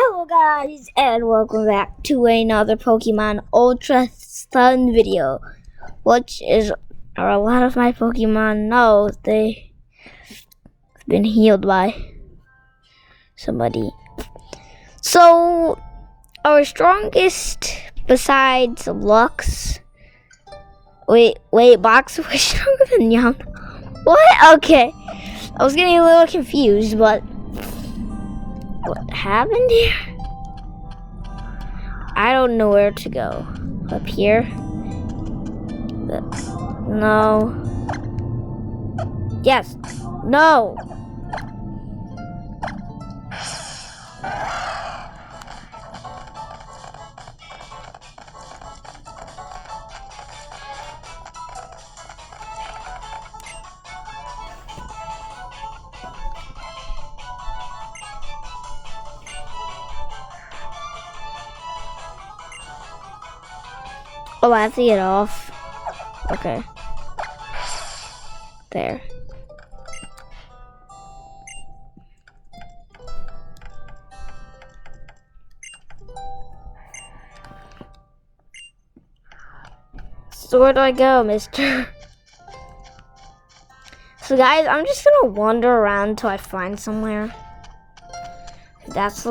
Hello guys, and welcome back to another Pokemon UltraSun video, which is a lot of my Pokemon know they've been healed by somebody. So, our strongest besides Lux, wait, Box was stronger than Yum. What? Okay, I was getting a little confused, but what happened here? I don't know where to go. Up here? No. Yes. No. Oh, I have to get off. Okay. There. So where do I go, mister? So guys, I'm just gonna wander around until I find somewhere. That's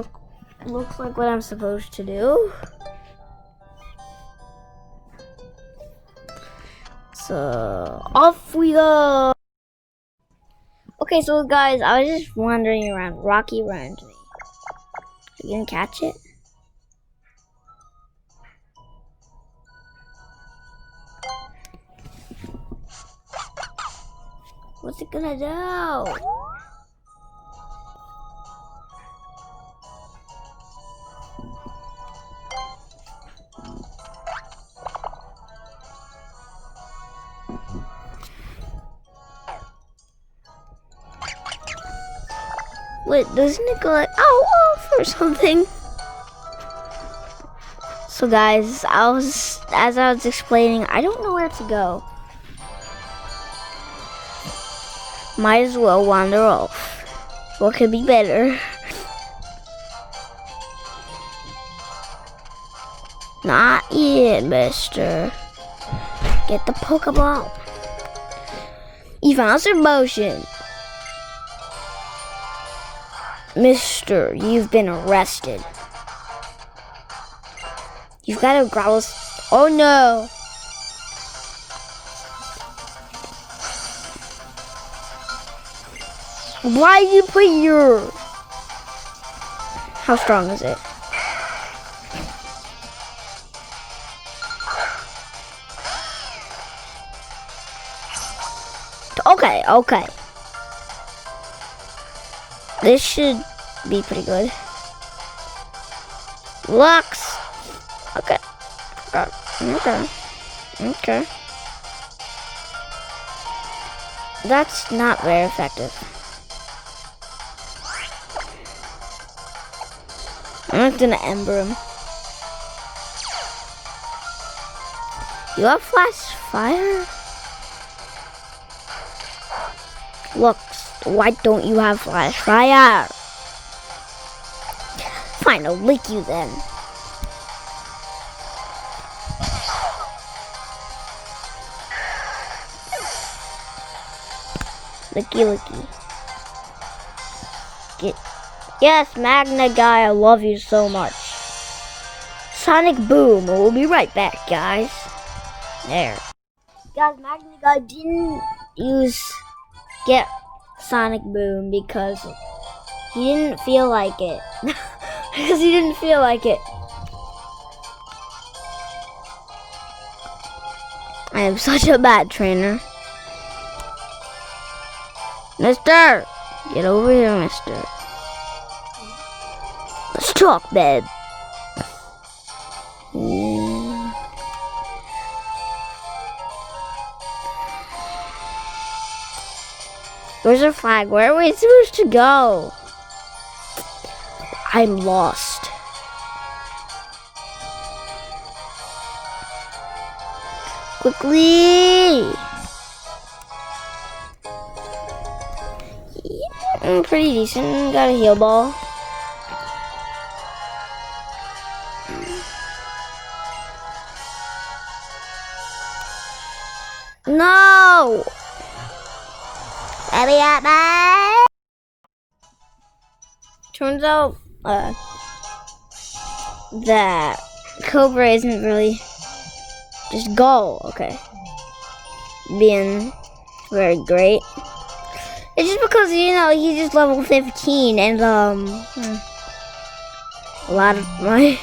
looks like what I'm supposed to do. So off we go. Okay, so guys, I was just wandering around. Rocky ran to me. You gonna catch it? What's it gonna do? Wait, doesn't it go like off or something? So guys, as I was explaining, I don't know where to go. Might as well wander off. What could be better? Not yet, mister. Get the Pokeball. Evasive motion. Mister, you've been arrested. You've got to growl. Oh no. Why did you put your... How strong is it? Okay. This should be pretty good. Lux. Okay. That's not very effective. I'm not gonna ember him. You have flash fire? Look, why don't you have flash fire? Fine, I'll lick you then. Licky. Yes, Magna Guy, I love you so much. Sonic Boom, we'll be right back, guys. There. Guys, Magna Guy didn't get Sonic Boom because he didn't feel like it. I am such a bad trainer. Mister! Get over here, mister. Let's talk, babe. Where's our flag? Where are we supposed to go? I'm lost. Quickly! Yeah, I'm pretty decent. Got a heal ball. No! Let me out, man! Turns out, that Cobra isn't really just go, okay. Being very great. It's just because, you know, he's just level 15 and, a lot of my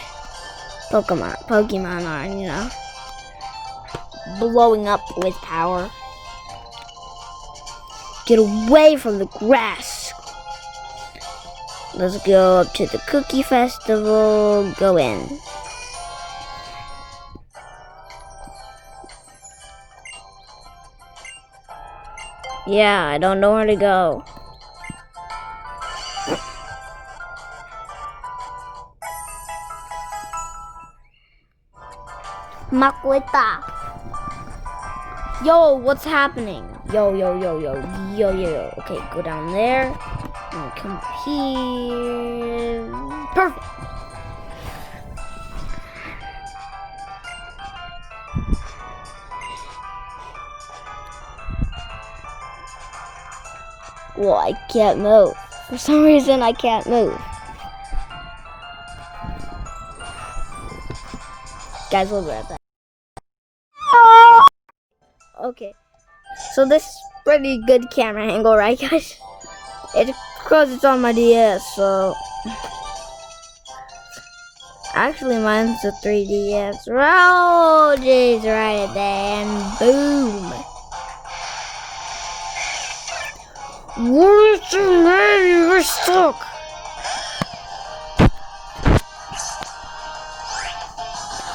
Pokemon are, you know, blowing up with power. Get away from the grass. Let's go up to the Cookie Festival. Go in. Yeah, I don't know where to go. Makuita. Yo, what's happening? Yo. Okay, go down there. And come here. Perfect. Well, I can't move. For some reason, I can't move. Guys, we'll be right back. Okay. So this is pretty good camera angle, right, guys? It's because it's on my DS, so... Actually, mine's a 3DS. Oh, jeez, right there, and boom. Where's your name? You're stuck.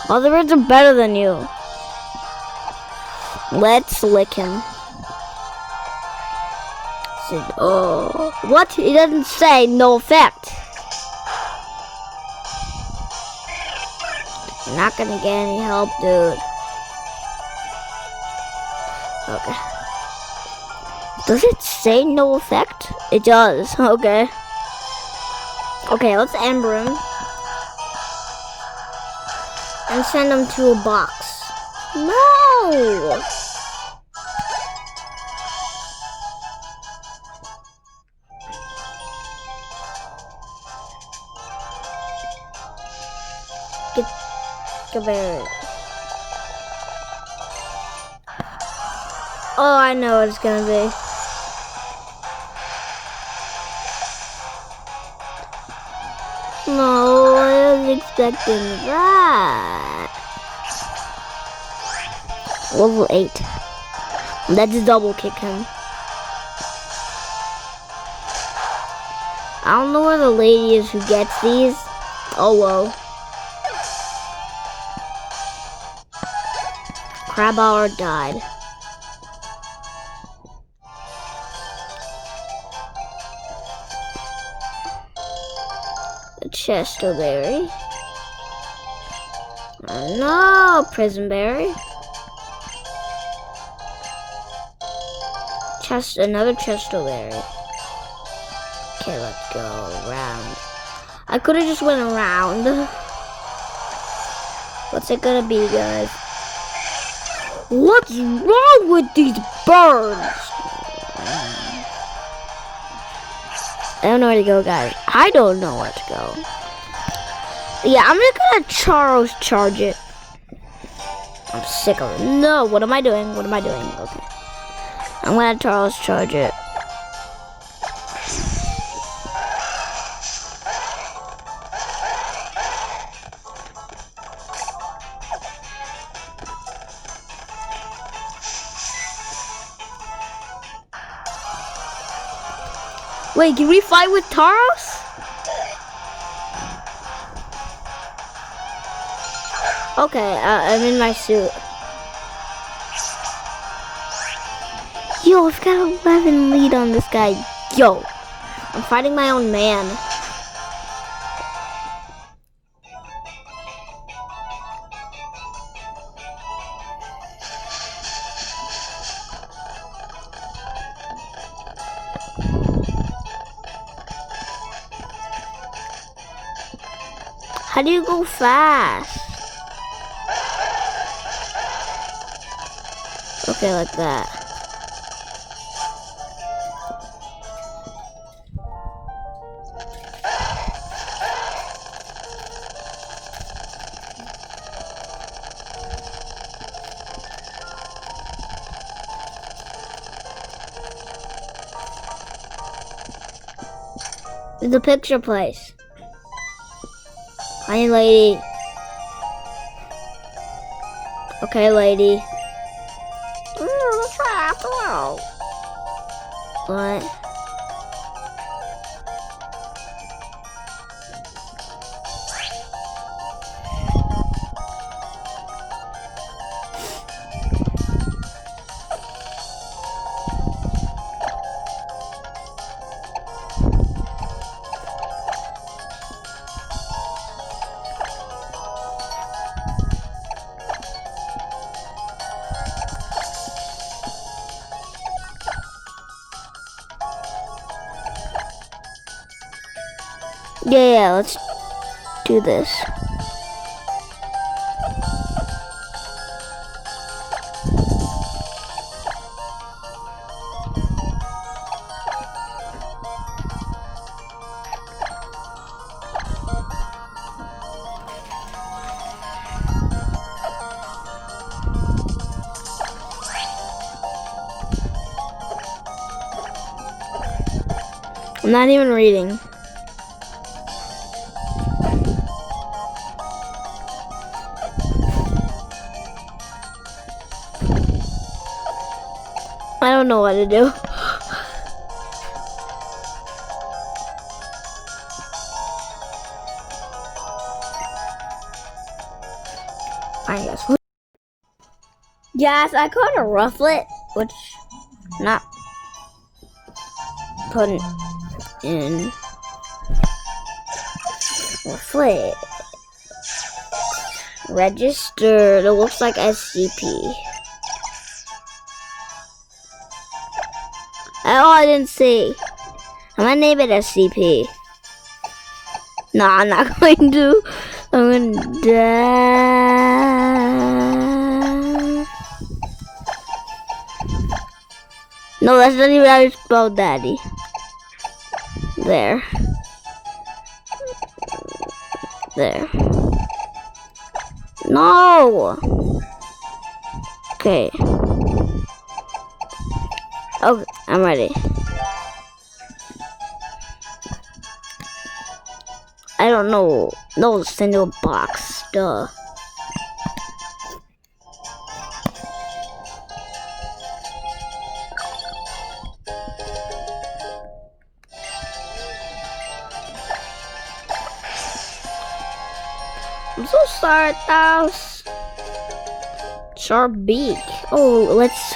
All the birds are better than you. Let's lick him. Oh, what? It doesn't say no effect. You're not gonna get any help, dude. Okay. Does it say no effect? It does. Okay. Okay, let's ember him. And send him to a box. No! Get there. Oh, I know what it's gonna be. No, I was expecting that. Level 8. Let's double kick him. I don't know where the lady is who gets these. Oh well. Crabauer died. Chestoberry. Oh no, Prismberry. Another Chestoberry. Okay, let's go around. I could have just went around. What's it gonna be, guys? What's wrong with these birds? I don't know where to go, guys. I don't know where to go. Yeah, I'm just gonna Charles charge it. I'm sick of it. No, what am I doing? What am I doing? Okay. I'm gonna Charles charge it. Wait, can we fight with Tauros? Okay, I'm in my suit. Yo, I've got 11 lead on this guy. Yo, I'm fighting my own man. How do you go fast? Okay, like that. It's a picture place. Hi, lady. Okay, lady. Let's try after all. What? Yeah, let's do this. I'm not even reading. I don't know what to do. I guess. Yes, I caught a rufflet, which not putting in rufflet. Registered. It looks like SCP. Oh, I didn't see. I'm gonna name it SCP. No, I'm not going to. I'm gonna die. No, that's not even how you spell daddy. There. There. No! Okay. Okay, I'm ready. I don't know. No, send to a box. Duh. I'm so sorry, Thouse. Sharp beak. Oh, let's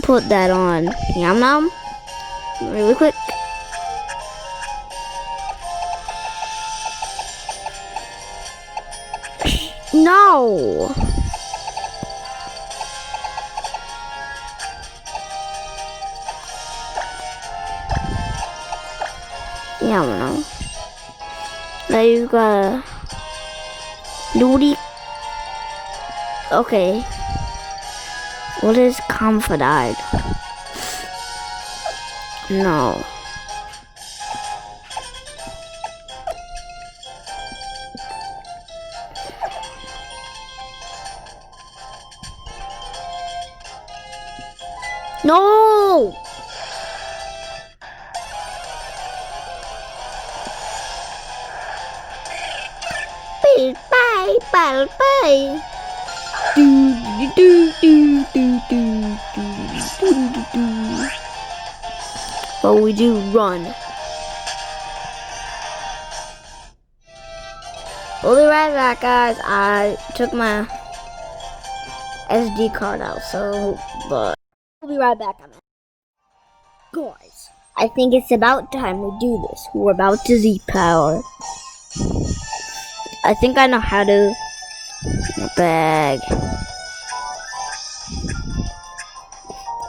put that on. Yum yum. Really quick. No. Yeah, I don't know. Now you've got a nudie. Okay. What is confidide? No. No! Bye bye bye bye. Do do do do do do do do. But we do run. We'll be right back, guys. I took my SD card out, so but we'll be right back on that. Guys, I think it's about time we do this. We're about to Z power. I think I know how to bag.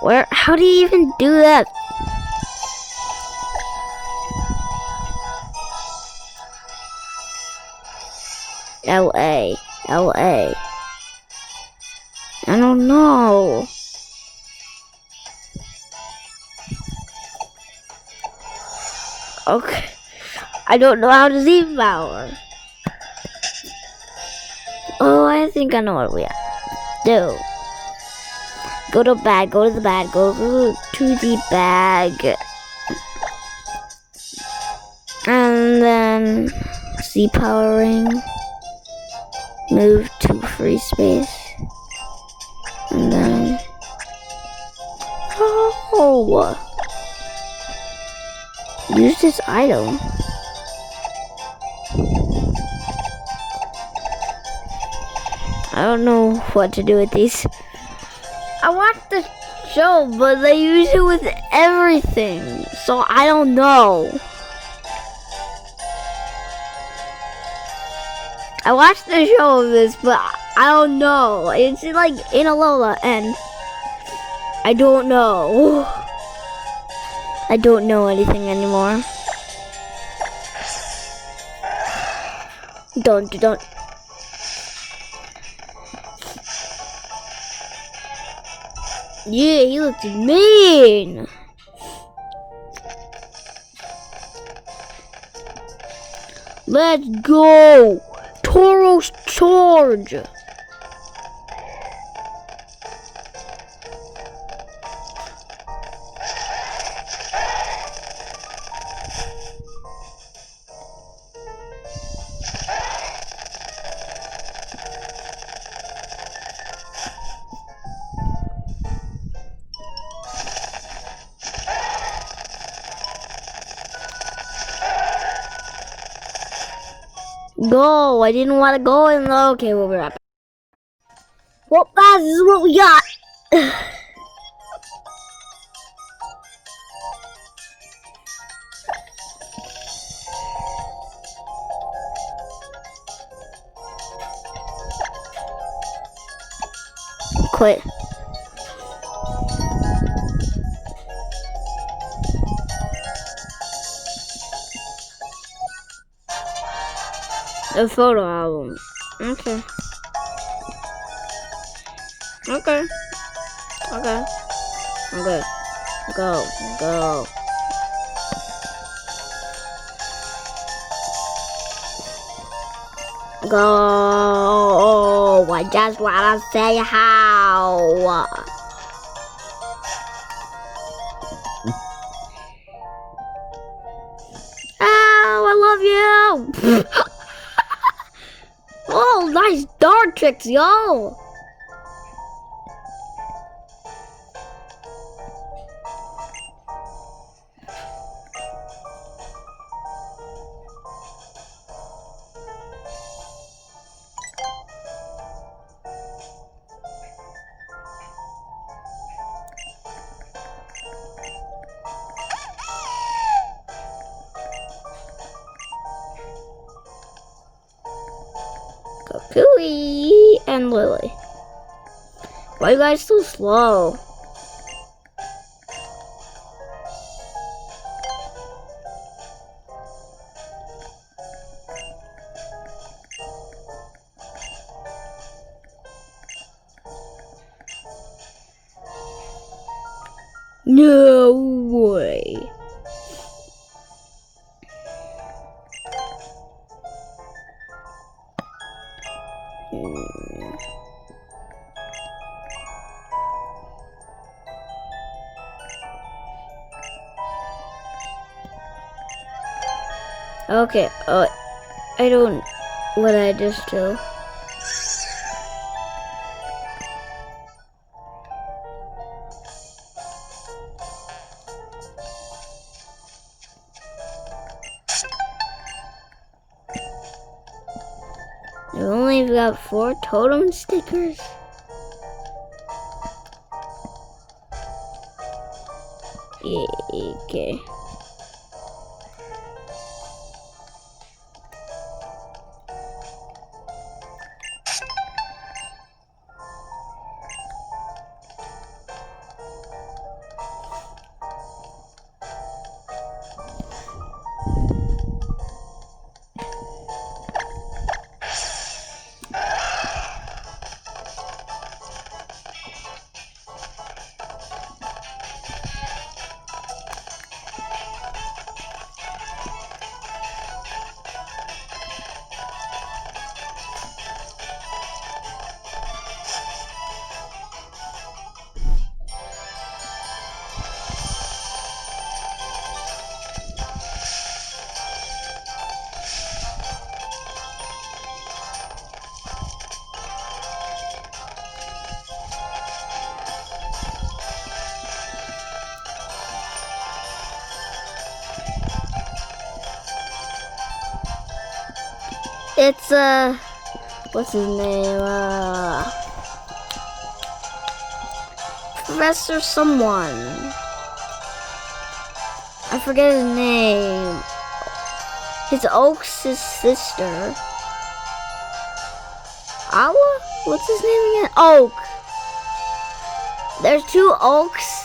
Where? How do you even do that? LA. I don't know. Okay. I don't know how to Z power. Oh, I think I know what we have to do. Go to bag, go to the bag, go to the bag. And then Z powering. Move to free space. And then use this item. I don't know what to do with these. I watched the show, but they use it with everything, so I don't know. I watched the show of this, but I don't know. It's like in Alola, and I don't know. I don't know anything anymore. Don't. Yeah, he looks mean. Let's go. Tauros charge. Go. I didn't want to go in. Okay, we'll be right back. Well, guys, this is what we got. Quit. A photo album. Okay. Okay. Go. I just wanna say how. Oh, I love you. Oh, nice dart tricks, yo. Cooey and Lily. Why are you guys so slow? No way. Okay, I don't, what I just do. I've only got 4 totem stickers. Yeah, okay. It's what's his name? Professor someone. I forget his name. His Oak's sister. Awa? What's his name again? Oak. There's two Oaks.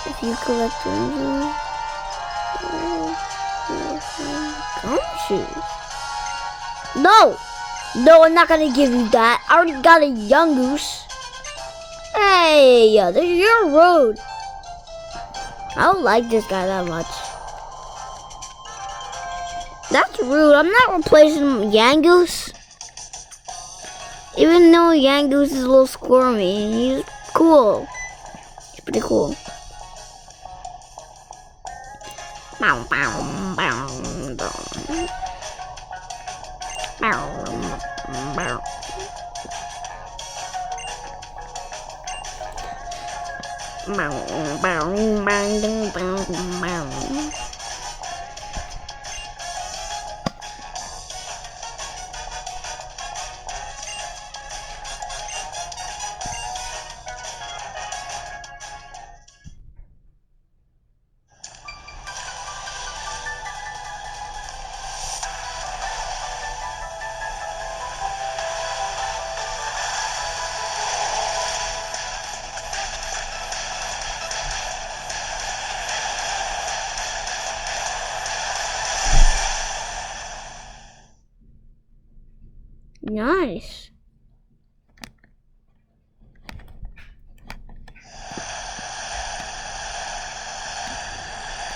If you collect gumshoes. No! No, I'm not gonna give you that. I already got a young goose. Hey, you're rude. I don't like this guy that much. That's rude. I'm not replacing Yangoose. Even though Yangoose is a little squirmy, he's cool. He's pretty cool. Bow, bow, bow, bow. Bow, bow. Bow, bow, bow, bow, bow. Nice.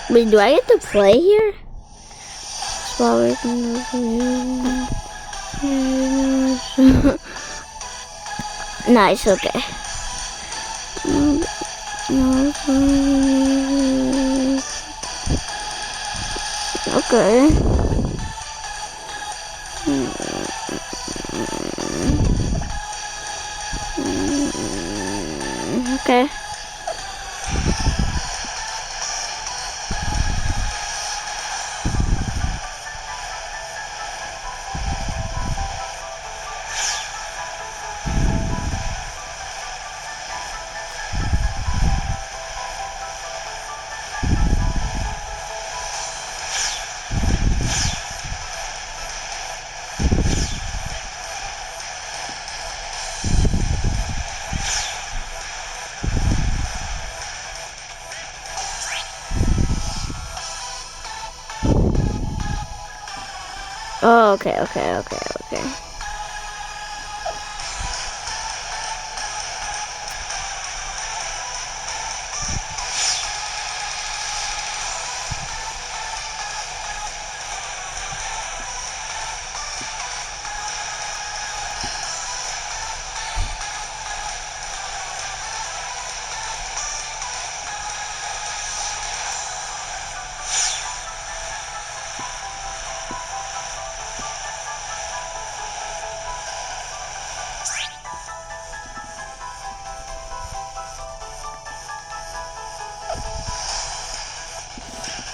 Wait, do I get to play here? Nice, okay. Okay. Okay. Oh, okay.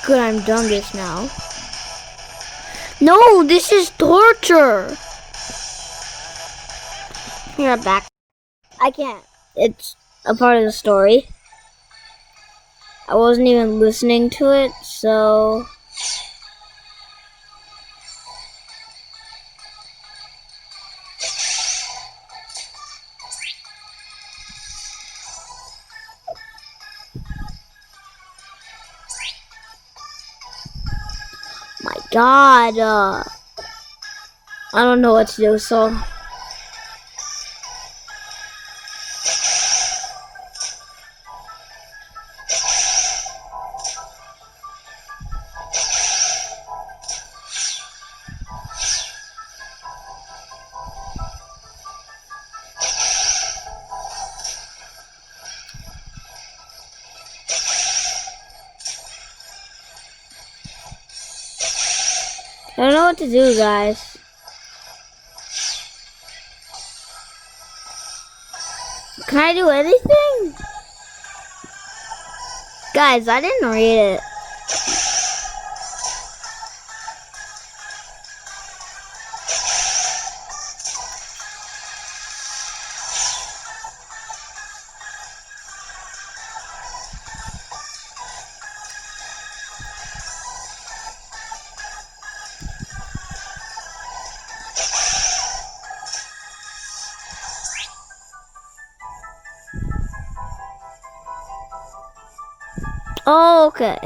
Good, I'm done this now. No, this is torture. Here, I'm back. I can't. It's a part of the story. I wasn't even listening to it, so... My God, I don't know what to do, so... I don't know what to do, guys. Can I do anything? Guys, I didn't read it. Oh, okay.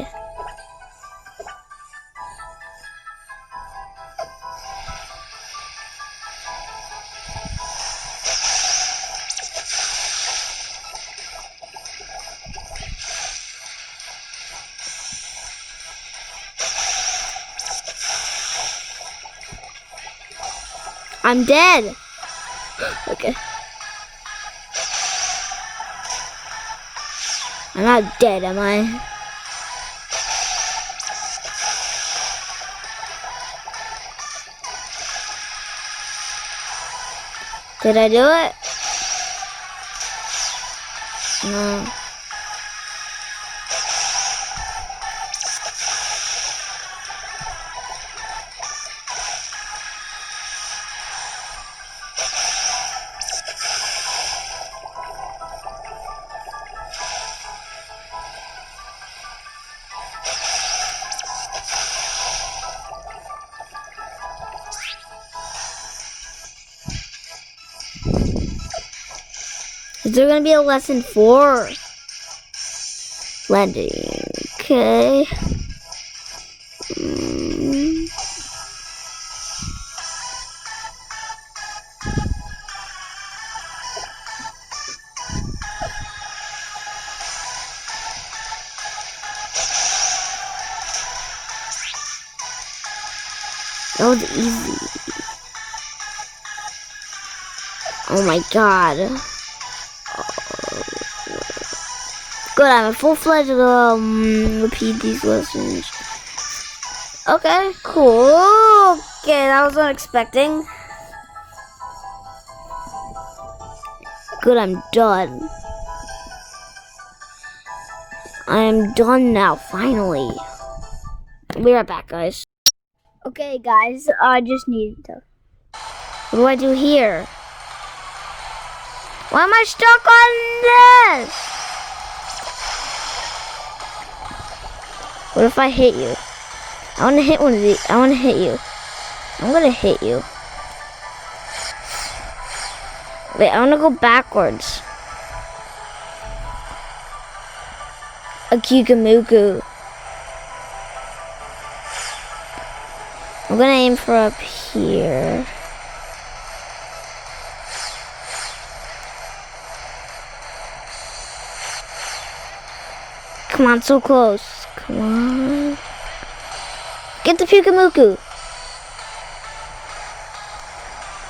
I'm dead. Okay. I'm not dead, am I? Did I do it? No. Is there gonna be a lesson 4? Landing. Okay. That was easy. Oh my god. Good, I'm a full-fledged repeat these lessons. Okay, cool. Okay, that was unexpected. Good, I'm done. I'm done now, finally. I'll be right back, guys. Okay, guys, I just need to... What do I do here? Why am I stuck on this? What if I hit you? I want to hit one of these. I want to hit you. I'm going to hit you. Wait, I want to go backwards. A Kikamuku. I'm going to aim for up here. Come on, so close. Come on. Get the Pikamuku.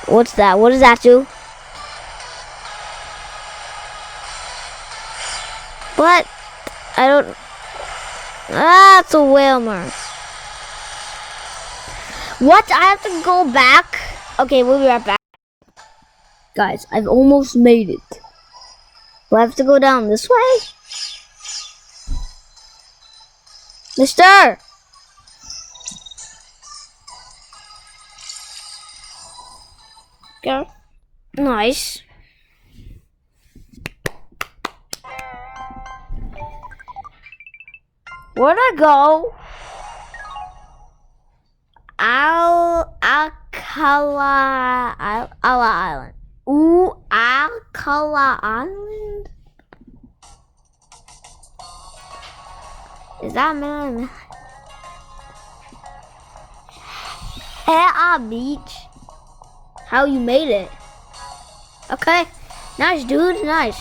What's that? What does that do? What? I don't... Ah, it's a Whalmer. What? I have to go back? Okay, we'll be right back. Guys, I've almost made it. Do I have to go down this way? Mister! Okay. Nice. Where'd I go? Alcala Island. Ooh, Alcala Island? Is that man? At beach. How you made it? Okay, nice, dude, nice.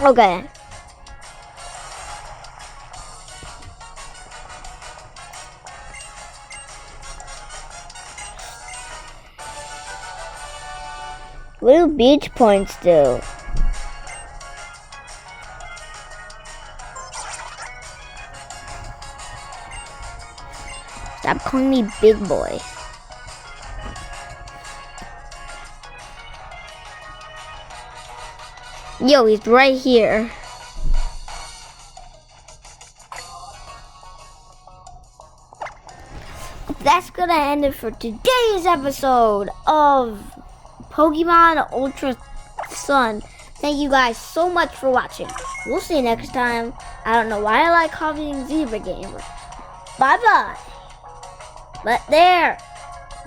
Okay. What do beach points do? Stop calling me big boy. Yo, he's right here. That's gonna end it for today's episode of Pokemon Ultra Sun. Thank you guys so much for watching. We'll see you next time. I don't know why I like copying Zebra Gamer. Bye bye. But there.